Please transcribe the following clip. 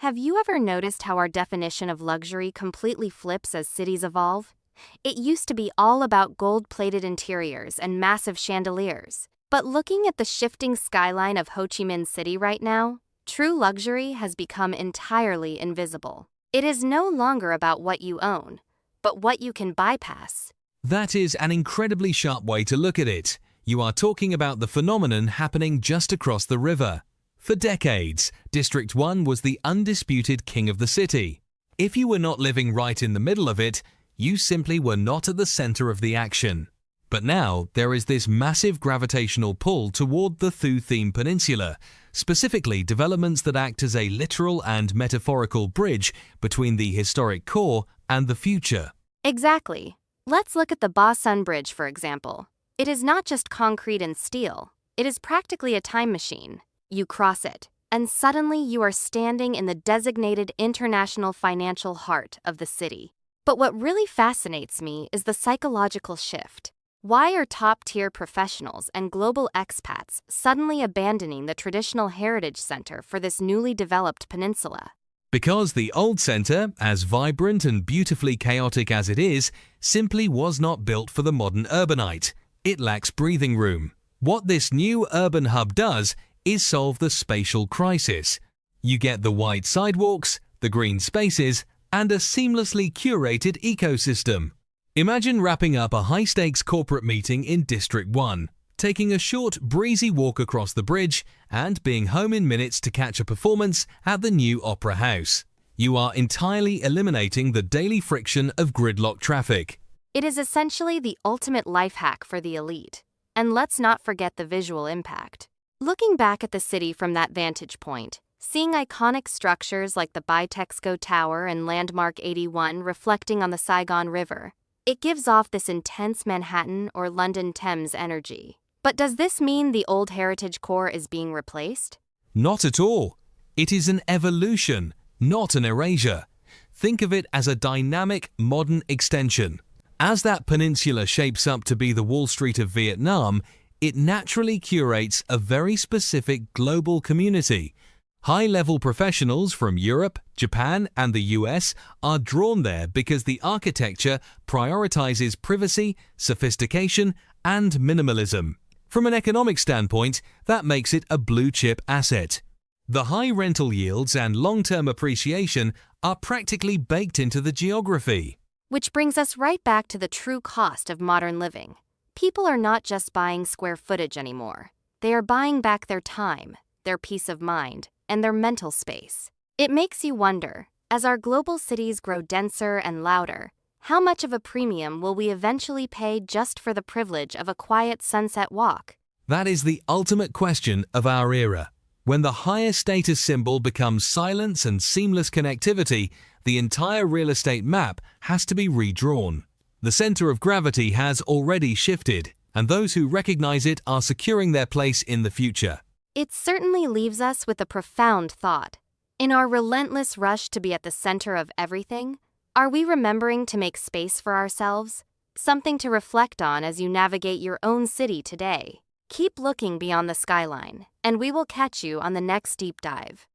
Have you ever noticed how our definition of luxury completely flips as cities evolve? It used to be all about gold-plated interiors and massive chandeliers. But looking at the shifting skyline of Ho Chi Minh City right now, true luxury has become entirely invisible. It is no longer about what you own, but what you can bypass. That is an incredibly sharp way to look at it. You are talking about the phenomenon happening just across the river. For decades, District 1 was the undisputed king of the city. If you were not living right in the middle of it, you simply were not at the center of the action. But now, there is this massive gravitational pull toward the Thu Thiem Peninsula, specifically developments that act as a literal and metaphorical bridge between the historic core and the future. Exactly. Let's look at the Ba Sun Bridge, for example. It is not just concrete and steel. It is practically a time machine. You cross it, and suddenly you are standing in the designated international financial heart of the city. But what really fascinates me is the psychological shift. Why are top-tier professionals and global expats suddenly abandoning the traditional heritage center for this newly developed peninsula? Because the old center, as vibrant and beautifully chaotic as it is, simply was not built for the modern urbanite. It lacks breathing room. What this new urban hub does is solve the spatial crisis. You get the wide sidewalks, the green spaces, and a seamlessly curated ecosystem. Imagine wrapping up a high-stakes corporate meeting in District 1, taking a short, breezy walk across the bridge, and being home in minutes to catch a performance at the new Opera House. You are entirely eliminating the daily friction of gridlock traffic. It is essentially the ultimate life hack for the elite. And let's not forget the visual impact. Looking back at the city from that vantage point, seeing iconic structures like the Bitexco Tower and Landmark 81 reflecting on the Saigon River, it gives off this intense Manhattan or London Thames energy. But does this mean the old heritage core is being replaced? Not at all. It is an evolution, not an erasure. Think of it as a dynamic, modern extension. As that peninsula shapes up to be the Wall Street of Vietnam, it naturally curates a very specific global community. High-level professionals from Europe, Japan, and the US are drawn there because the architecture prioritizes privacy, sophistication, and minimalism. From an economic standpoint, that makes it a blue-chip asset. The high rental yields and long-term appreciation are practically baked into the geography. Which brings us right back to the true cost of modern living. People are not just buying square footage anymore. They are buying back their time, their peace of mind, and their mental space. It makes you wonder, as our global cities grow denser and louder, how much of a premium will we eventually pay just for the privilege of a quiet sunset walk? That is the ultimate question of our era. When the highest status symbol becomes silence and seamless connectivity, the entire real estate map has to be redrawn. The center of gravity has already shifted, and those who recognize it are securing their place in the future. It certainly leaves us with a profound thought. In our relentless rush to be at the center of everything, are we remembering to make space for ourselves? Something to reflect on as you navigate your own city today. Keep looking beyond the skyline, and we will catch you on the next deep dive.